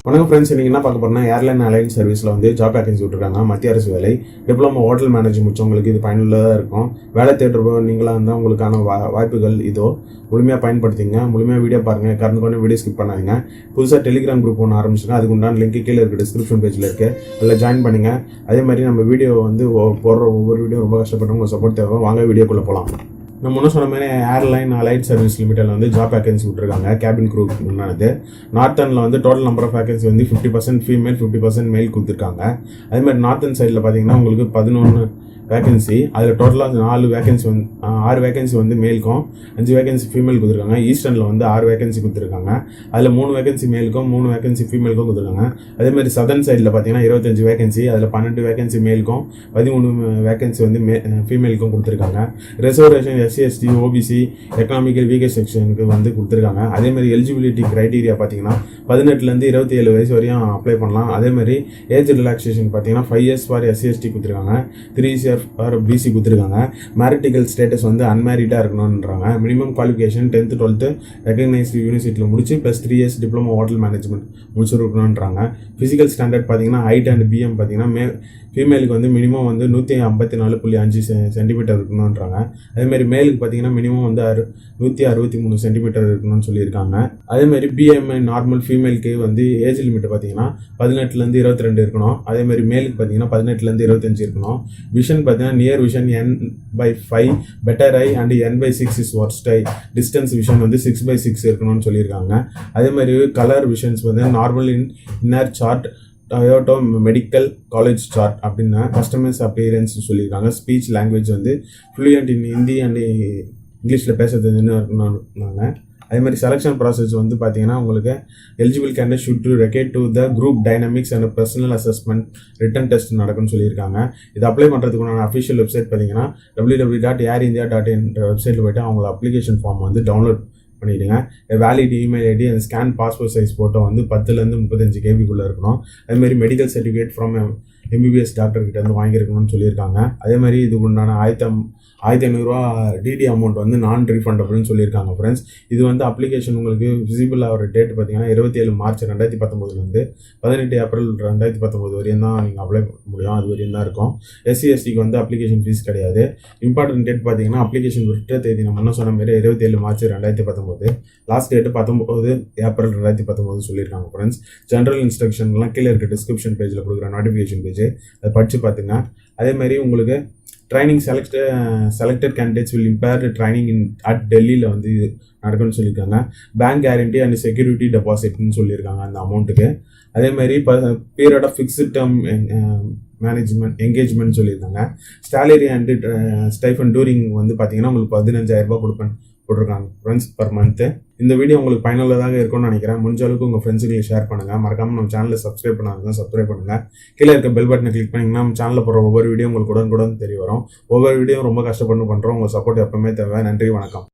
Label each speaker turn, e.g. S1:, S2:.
S1: வணக்கம் ஃப்ரெண்ட்ஸ், இன்னைக்கு என்ன பார்க்க போறோம்னா ஏர்லைன் அலைன் சர்வீஸில் வந்து ஜாப் வேகன்சி விட்டுருக்காங்க. மத்திய அரசு வேலை. டிப்ளமோ ஹோட்டல் மேனேஜ் முடிச்சவங்களுக்கு இது பயனுள்ளதாக இருக்கும். வேலை தேடுறப்போ நீங்களாக இருந்தால் உங்களுக்கான வாய்ப்புகள் இதோ. முழுமையாக பயன்படுத்திங்க. முழுமையாக வீடியோ பாருங்கள். கறந்து வீடியோ ஸ்கிப் பண்ணாதீங்க. புதுசாக டெலிகிராம் குரூப் ஒன்று ஆரம்பிச்சுங்க. அதுக்கு உண்டான லிங்க் கீழே இருக்க டிஸ்கிரிப்ஷன் பேஜில் இருக்குது. அதில் ஜாயின் பண்ணுங்க. அதே மாதிரி நம்ம வீடியோ வந்து போடுற ஒவ்வொரு வீடியோ ரொம்ப கஷ்டப்பட்டு உங்களுக்கு சப்போர்ட் தேவை. வாங்க வீடியோக்குள்ளே போகலாம். நம்ம முன்ன சொன்ன மாதிரி ஏர்லைன் அலைட் சர்வீஸ் லிமிட்டில் வந்து ஜாப் வேகன்சி விட்டுருக்காங்க. கேபின் க்ரூ முன்னானது. நார்த்தனில் வந்து டோட்டல் நம்பர் ஆஃப் வேகன்சி வந்து 50% ஃபீமேல் 50% மேல் கொடுத்துருக்காங்க. அதே மாதிரி நார்த்தன் சைடில் பார்த்தீங்கன்னா உங்களுக்கு 11 வேகன்சி. அதில் டோட்டலாக 6 வேகன்சி வந்து மேலுக்கும் 5 வேகன்சி ஃபீமேல் கொடுத்துருக்காங்க. ஈஸ்டர்னில் வந்து 6 வேகன்சி கொடுத்துருக்காங்க. அதில் 3 வேகன்சி மேலுக்கும் 3 வேகன்சி ஃபீமேலுக்கும் கொடுத்துருக்காங்க. அதேமாதிரி சதர்ன் சைடில் பார்த்தீங்கன்னா 25 வேகன்சி. அதில் 12 வேகன்சி மேலுக்கும் 13 வேகன்சி வந்து ஃபீமேலுக்கும் கொடுத்துருக்காங்க. Reservation SC/ST OBC economical weaker செக்ஷனுக்கு வந்து கொடுத்துருக்காங்க. அதேமாதிரி எலிஜிபிலிட்டி க்ரைட்டீரியா பார்த்தீங்கன்னா 18லேருந்து 27 வயசு வரையும் அப்ளை பண்ணலாம். அதேமாதிரி ஏஜ் ரிலாக்ஸேஷன் பார்த்தீங்கன்னா 5 years ஃபார் SC/ST கொடுத்துருக்காங்க. 3 years ஃபார் BC கொடுத்துருக்காங்க. மேரிட்டிக்கல் ஸ்டேட்டஸ் வந்து அன்மேரிட்டாக இருக்கணும்ன்றாங்க. Minimum qualification 10th 12th recognised யூனிவர்சிட்டியில் முடிச்சு plus 3 years diploma hotel management முடிச்சிருக்கணுன்றாங்க. ஃபிசிக்கல் ஸ்டாண்டர்ட் பார்த்தீங்கன்னா ஹைட் அண்ட் BM பார்த்தீங்கன்னா ஃபீமேலுக்கு வந்து மினிமம் வந்து 154.5 சென்டிமீட்டர் இருக்கணுன்றாங்க. அதேமாதிரி மேலுக்கு பார்த்தீங்கன்னா மினிமம் வந்து 163 சென்டிமீட்டர் இருக்கணும்னு சொல்லியிருக்காங்க. அதேமாதிரி BMI நார்மல் ஃபீமேலுக்கு வந்து ஏஜ் லிமிட் பார்த்தீங்கன்னா 18லேருந்து 22 இருக்கணும். அதேமாதிரி மேலுக்கு பார்த்தீங்கன்னா 18லேருந்து 25 இருக்கணும். விஷன் பார்த்தீங்கன்னா near vision N/5 better eye and N/6 is worst eye. Distance vision வந்து 6/6 இருக்கணும்னு சொல்லியிருக்காங்க. அதேமாதிரி கலர் விஷன்ஸ் வந்து normal inner chart Tokyo medical college chart அப்படின்னா கஸ்டமைஸ் அப்பியரன்ஸ் சொல்லியிருக்காங்க. ஸ்பீச் லாங்குவேஜ் வந்து ஃப்ளூயன்ட் இன் ஹிந்தி அண்ட் இங்கிலீஷில் பேசுறதுன்னு இருக்கணும்னாங்க. அதே மாதிரி செலெக்ஷன் ப்ராசஸ் வந்து பார்த்தீங்கன்னா உங்களுக்கு eligible candidate should react to the group dynamics and personal assessment written test நடக்கும்னு சொல்லியிருக்காங்க. இது அப்ளை பண்ணுறதுக்குண்டான அஃபிஷியல் வெப்சைட் பார்த்தீங்கன்னா www.airindia.in வெப்சைட்டில் போய்ட்டு அவங்கள அப்ளிகேஷன் ஃபார்ம் வந்து டவுன்லோட் பண்ணிவிடுங்க. Valid email ID and scan passport size photo வந்து 10லேருந்து 35 KBக்குள்ளே இருக்கணும். அதேமாதிரி மெடிக்கல் சர்டிஃபிகேட் ஃப்ரம் MBBS டாக்டர்கிட்ட வந்து வாங்கியிருக்கணும்னு சொல்லியிருக்காங்க. அதே மாதிரி இதுக்கு உண்டான 1500 டிடி அமௌண்ட் வந்து நான் ரீஃபண்டபிள்னு சொல்லியிருக்காங்க. ஃப்ரெண்ட்ஸ், இது வந்து அப்ளிகேஷன் உங்களுக்கு விசிபிள் ஆகிற டேட் பார்த்தீங்கன்னா 27 மார்ச் 2019 18 ஏப்ரல் 2019 வரையும் தான் நீங்கள் அப்ளை பண்ண முடியும். அது வரையும் தான் இருக்கும். SC/STக்கு வந்து அப்ளிகேஷன் ஃபீஸ் கிடையாது. இம்பார்ட்டன்ட் டேட் பார்த்தீங்கன்னா அப்ளிகேஷன் விட்ட தேதி நம்ம முன்ன சொன்ன மாதிரி 27 மார்ச் 2019. லாஸ்ட் டேட்டு 19 ஏப்ரல் 2019 சொல்லியிருக்காங்க. ஃப்ரெண்ட்ஸ், ஜென்ரல் இன்ஸ்ட்ரக்ஷன்லாம் கீழே இருக்க டிஸ்கிரிப்ஷன் பேஜில் கொடுக்குற நோட்டிஃபிகேஷன் பேஜ் அதை படித்து பார்த்துங்க. அதேமாதிரி உங்களுக்கு training selected candidates will impart training at டெல்லியில் வந்து நடக்கும்னு சொல்லியிருக்காங்க. பேங்க் கேரண்டி அண்ட் செக்யூரிட்டி டெபாசிட்னு சொல்லியிருக்காங்க அந்த அமௌண்ட்டுக்கு. அதேமாதிரி period of fixed term management engagement சொல்லியிருக்காங்க. சேலரி அண்ட் ஸ்டைஃபன் டூரிங் வந்து பார்த்தீங்கன்னா உங்களுக்கு 15,000 ரூபாய் போட்டிருக்காங்க ஃப்ரெண்ட்ஸ் பர் மந்த்து. இந்த வீடியோ உங்களுக்கு பயனுள்ளதாக இருக்கும்னு நினைக்கிறேன். முடிஞ்ச அளவுக்கு உங்கள் ஃப்ரெண்ட்ஸுக்கு ஷேர் பண்ணுங்கள். மறக்காமல் நம்ம சேனலை சப்ஸ்கிரைப் பண்ணாங்க சப்ஸ்கிரைப் பண்ணுங்கள். கீழே இருக்க பெல் பட்டனை கிளிக் பண்ணிங்கன்னா நம்ம சேனலில் போகிற ஒவ்வொரு வீடியோ உங்களுக்கு உடனுக்குடன் தெரிய வரும். ஒவ்வொரு வீடியோ ரொம்ப கஷ்டப்பட்டு பண்ணுறோம். உங்கள் சப்போர்ட் எப்பவுமே தேவை. நன்றி, வணக்கம்.